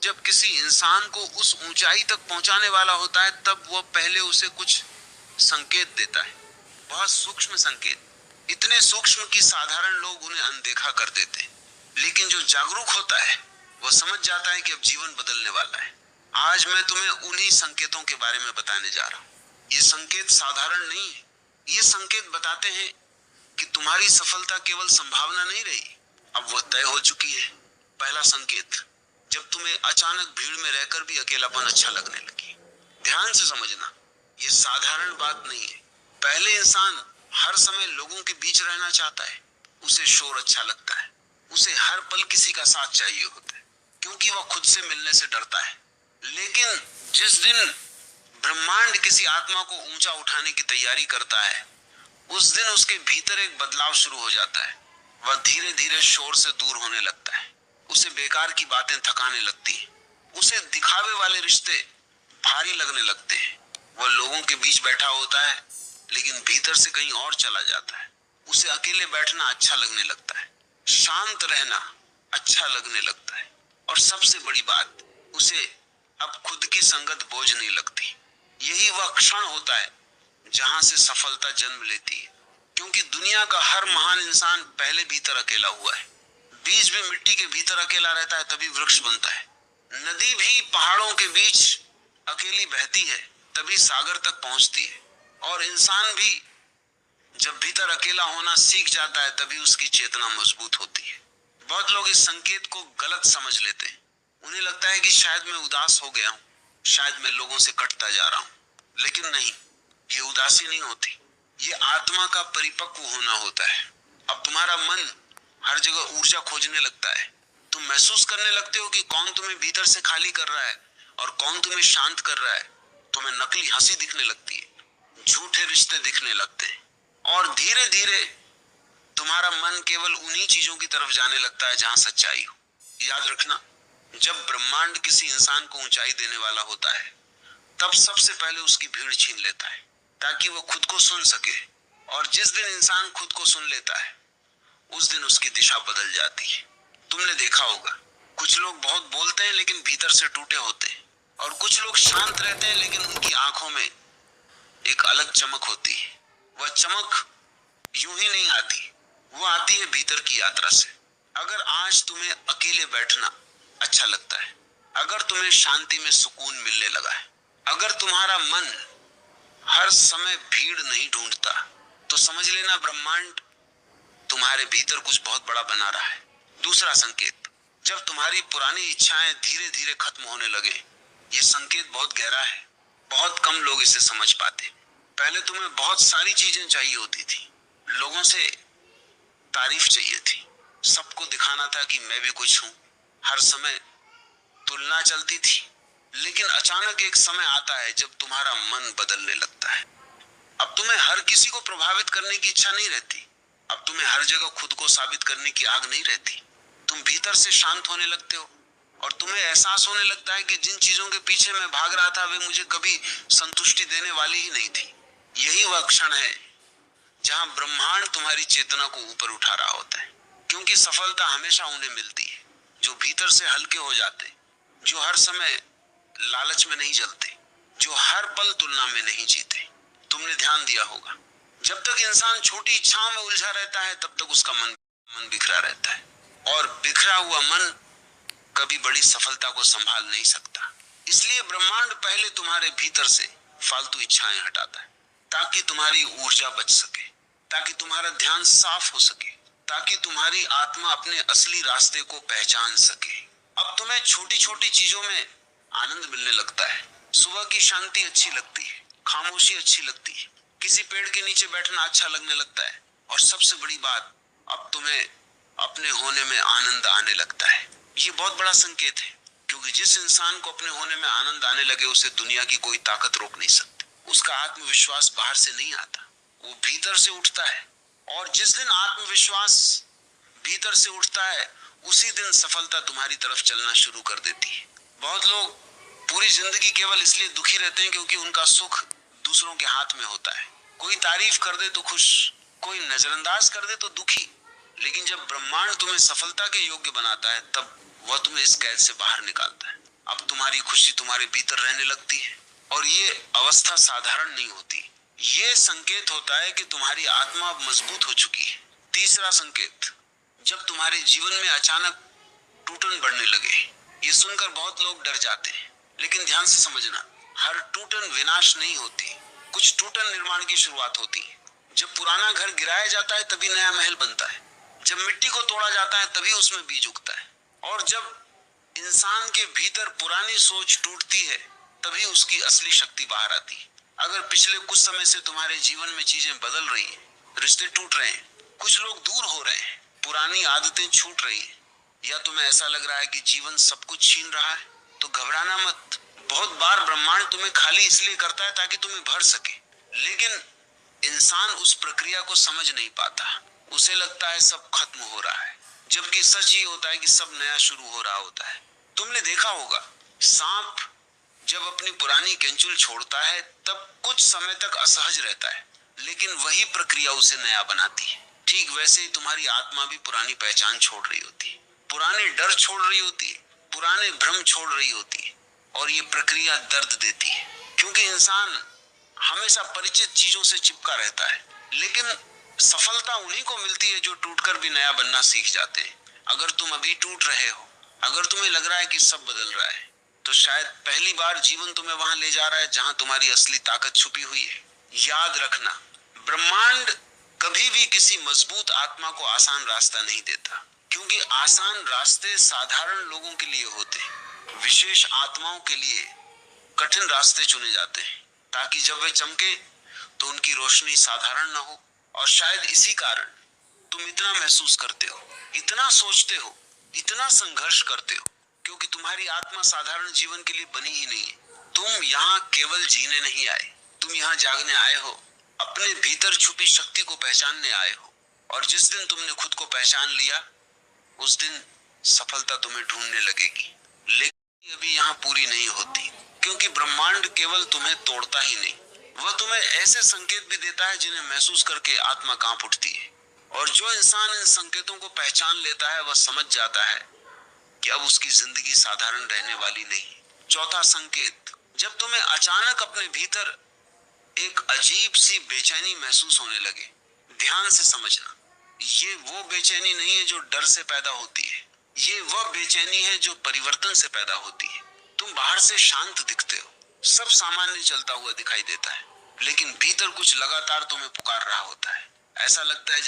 जब किसी इंसान को उस ऊंचाई तक पहुंचाने वाला होता है तब वह पहले उसे कुछ संकेत देता है, बहुत सूक्ष्म संकेत, इतने सूक्ष्म कि साधारण लोग उन्हें अनदेखा कर देते हैं। लेकिन जो जागरूक होता है वह समझ जाता है कि अब जीवन बदलने वाला है। आज मैं तुम्हें उन्हीं संकेतों के बारे में बताने जा रहा हूं। ये संकेत साधारण नहीं है। ये संकेत बताते हैं कि तुम्हारी सफलता केवल संभावना नहीं रही, अब वह तय हो चुकी है। पहला संकेत, जब तुम्हें अचानक भीड़ में रहकर भी अकेलापन अच्छा लगने लगे। ध्यान से समझना, ये साधारण बात नहीं है। पहले इंसान हर समय लोगों के बीच रहना चाहता है, उसे शोर अच्छा लगता है, उसे हर पल किसी का साथ चाहिए होता है, क्योंकि वह खुद से मिलने से डरता है। लेकिन जिस दिन ब्रह्मांड किसी आत्मा को ऊंचा उठाने की तैयारी करता है, उस दिन उसके भीतर एक बदलाव शुरू हो जाता है। वह धीरे धीरे शोर से दूर होने लगता है, उसे बेकार की बातें थकाने लगती हैं, उसे दिखावे वाले रिश्ते भारी लगने लगते हैं। वह लोगों के बीच बैठा होता है लेकिन भीतर से कहीं और चला जाता है। उसे अकेले बैठना अच्छा लगने लगता है, शांत रहना अच्छा लगने लगता है, और सबसे बड़ी बात, उसे अब खुद की संगत बोझ नहीं लगती। यही वह क्षण होता है जहां से सफलता जन्म लेती है, क्योंकि दुनिया का हर महान इंसान पहले भीतर अकेला हुआ है। बीज भी मिट्टी के भीतर अकेला रहता है तभी वृक्ष बनता है। नदी भी पहाड़ों के बीच अकेली बहती है तभी सागर तक पहुंचती है, और इंसान भी जब भीतर अकेला होना सीख जाता है तभी उसकी चेतना मजबूत होती है। बहुत लोग इस संकेत को गलत समझ लेते हैं। उन्हें लगता है कि शायद मैं उदास हो गया हूं, शायद मैं लोगों से कटता जा रहा हूं। लेकिन नहीं, ये उदासी नहीं होती, ये आत्मा का परिपक्व होना होता है। अब तुम्हारा मन हर जगह ऊर्जा खोजने लगता है। तुम महसूस करने लगते हो कि कौन तुम्हें भीतर से खाली कर रहा है और कौन तुम्हें शांत कर रहा है। तुम्हें नकली हंसी दिखने लगती है, झूठे रिश्ते दिखने लगते हैं, और धीरे धीरे तुम्हारा मन केवल उन्हीं चीजों की तरफ जाने लगता है जहां सच्चाई हो। याद रखना, जब ब्रह्मांड किसी इंसान को ऊंचाई देने वाला होता है तब सबसे पहले उसकी भीड़ छीन लेता है ताकि वो खुद को सुन सके। और जिस दिन इंसान खुद को सुन लेता है उस दिन उसकी दिशा बदल जाती है। तुमने देखा होगा, कुछ लोग बहुत बोलते हैं लेकिन भीतर से टूटे होते हैं, और कुछ लोग शांत रहते हैं लेकिन उनकी आंखों में एक अलग चमक होती है। वह चमक यूं ही नहीं आती, वो आती है भीतर की यात्रा से। अगर आज तुम्हें अकेले बैठना अच्छा लगता है, अगर तुम्हें शांति में सुकून मिलने लगा है, अगर तुम्हारा मन हर समय भीड़ नहीं ढूंढता, तो समझ लेना ब्रह्मांड तुम्हारे भीतर कुछ बहुत बड़ा बना रहा है। दूसरा संकेत, जब तुम्हारी पुरानी इच्छाएं धीरे धीरे खत्म होने लगे। ये संकेत बहुत गहरा है, बहुत कम लोग इसे समझ पाते। पहले तुम्हें बहुत सारी चीजें चाहिए होती थी, लोगों से तारीफ चाहिए थी, सबको दिखाना था कि मैं भी कुछ हूं, हर समय तुलना चलती थी। लेकिन अचानक एक समय आता है जब तुम्हारा मन बदलने लगता है। अब तुम्हें हर किसी को प्रभावित करने की इच्छा नहीं रहती, अब तुम्हें हर जगह खुद को साबित करने की आग नहीं रहती। तुम भीतर से शांत होने लगते हो, और तुम्हें एहसास होने लगता है कि जिन चीजों के पीछे मैं भाग रहा था वे मुझे कभी संतुष्टि देने वाली ही नहीं थी। यही वह क्षण है जहां ब्रह्मांड तुम्हारी चेतना को ऊपर उठा रहा होता है, क्योंकि सफलता हमेशा उन्हें मिलती है जो भीतर से हल्के हो जाते, जो हर समय लालच में नहीं जलते, जो हर पल तुलना में नहीं जीते। तुमने ध्यान दिया होगा, जब तक इंसान छोटी इच्छाओं में उलझा रहता है तब तक उसका मन बिखरा रहता है, और बिखरा हुआ मन कभी बड़ी सफलता को संभाल नहीं सकता। इसलिए ब्रह्मांड पहले तुम्हारे भीतर से फालतू इच्छाएं हटाता है, ताकि तुम्हारी ऊर्जा बच सके, ताकि तुम्हारा ध्यान साफ हो सके, ताकि तुम्हारी आत्मा अपने असली रास्ते को पहचान सके। अब तुम्हें छोटी छोटी चीजों में आनंद मिलने लगता है। सुबह की शांति अच्छी लगती है, खामोशी अच्छी लगती है, किसी पेड़ के नीचे बैठना अच्छा लगने लगता है, और सबसे बड़ी बात, अब तुम्हें अपने होने में आनंद आने लगता है। ये बहुत बड़ा संकेत है, क्योंकि जिस इंसान को अपने होने में आनंद आने लगे उसे दुनिया की कोई ताकत रोक नहीं सकती। उसका आत्मविश्वास बाहर से नहीं आता, वो भीतर से उठता है, और जिस दिन आत्मविश्वास भीतर से उठता है उसी दिन सफलता तुम्हारी तरफ चलना शुरू कर देती है। बहुत लोग पूरी जिंदगी केवल इसलिए दुखी रहते हैं क्योंकि उनका सुख दूसरों के हाथ में होता है। कोई तारीफ कर दे तो खुश, कोई नजरअंदाज कर दे तो दुखी। लेकिन जब ब्रह्मांड तुम्हें सफलता के योग्य बनाता है तब वह तुम्हें इस कैद से बाहर निकालता है। अब तुम्हारी खुशी तुम्हारे भीतर रहने लगती है, और ये अवस्था साधारण नहीं होती। ये संकेत होता है कि तुम्हारी आत्मा अब मजबूत हो चुकी है। तीसरा संकेत, जब तुम्हारे जीवन में अचानक टूटन बढ़ने लगे। ये सुनकर बहुत लोग डर जाते हैं, लेकिन ध्यान से समझना, हर टूटन विनाश नहीं होती, कुछ टूटन निर्माण की शुरुआत होती है। जब पुराना घर गिराया जाता है तभी नया महल बनता है। जब मिट्टी को तोड़ा जाता है तभी उसमें बीज उगता है। और जब इंसान के भीतर पुरानी सोच टूटती है तभी उसकी असली शक्ति बाहर आती है। अगर पिछले कुछ समय से तुम्हारे जीवन में चीजें बदल रही हैं, रिश्ते टूट रहे हैं, कुछ लोग दूर हो रहे हैं, पुरानी आदतें छूट रही हैं, या तुम्हें ऐसा लग रहा है कि जीवन सब कुछ छीन रहा है, तो घबराना मत। बहुत बार ब्रह्मांड तुम्हें खाली इसलिए करता है ताकि तुम्हें भर सके, लेकिन इंसान उस प्रक्रिया को समझ नहीं पाता। उसे लगता है सब खत्म हो रहा है, जबकि सच ये होता है कि सब नया शुरू हो रहा होता है। तुमने देखा होगा, सांप जब अपनी पुरानी केंचुल छोड़ता है तब कुछ समय तक असहज रहता है, लेकिन वही प्रक्रिया उसे नया बनाती है। ठीक वैसे ही तुम्हारी आत्मा भी पुरानी पहचान छोड़ रही होती है, पुराने डर छोड़ रही होती है, पुराने भ्रम छोड़ रही होती है, और ये प्रक्रिया दर्द देती है, क्योंकि इंसान हमेशा परिचित चीजों से चिपका रहता है। लेकिन सफलता उन्हीं को मिलती है जो टूटकर भी नया बनना सीख जाते हैं। अगर तुम अभी टूट रहे हो, अगर तुम्हें लग रहा है कि सब बदल रहा है, तो शायद पहली बार जीवन तुम्हें वहां ले जा रहा है जहां तुम्हारी असली ताकत छुपी हुई है। याद रखना, ब्रह्मांड कभी भी किसी मजबूत आत्मा को आसान रास्ता नहीं देता, क्योंकि आसान रास्ते साधारण लोगों के लिए होते हैं। विशेष आत्माओं के लिए कठिन रास्ते चुने जाते हैं, ताकि जब वे चमके तो उनकी रोशनी साधारण न हो। और शायद इसी कारण तुम इतना महसूस करते हो, इतना सोचते हो, इतना संघर्ष करते हो, क्योंकि तुम्हारी आत्मा साधारण जीवन के लिए बनी ही नहीं है। तुम यहाँ केवल जीने नहीं आए, तुम यहाँ जागने आए हो, अपने भीतर छुपी शक्ति को पहचानने आए हो। और जिस दिन तुमने खुद को पहचान लिया, उस दिन सफलता तुम्हें ढूंढने लगेगी। लेकिन अभी यहाँ पूरी नहीं होती, क्योंकि ब्रह्मांड केवल तुम्हें तोड़ता ही नहीं, वह तुम्हें ऐसे संकेत भी देता है जिन्हें महसूस करके आत्मा कांप उठती है। और जो इंसान इन संकेतों को पहचान लेता है, वह समझ जाता है कि अब उसकी जिंदगी साधारण रहने वाली नहीं। चौथा संकेत, जब तुम्हें अचानक अपने भीतर एक अजीब सी बेचैनी महसूस होने लगे, ध्यान से समझना, ये वो बेचैनी नहीं है जो डर से पैदा होती है, ये वह बेचैनी है जो परिवर्तन से पैदा होती है। तुम बाहर से शांत दिखते हो, सब सामान्य चलता हुआ दिखाई देता है, लेकिन भीतर कुछ लगातार तुम्हें पुकार रहा होता है। ऐसा लगता है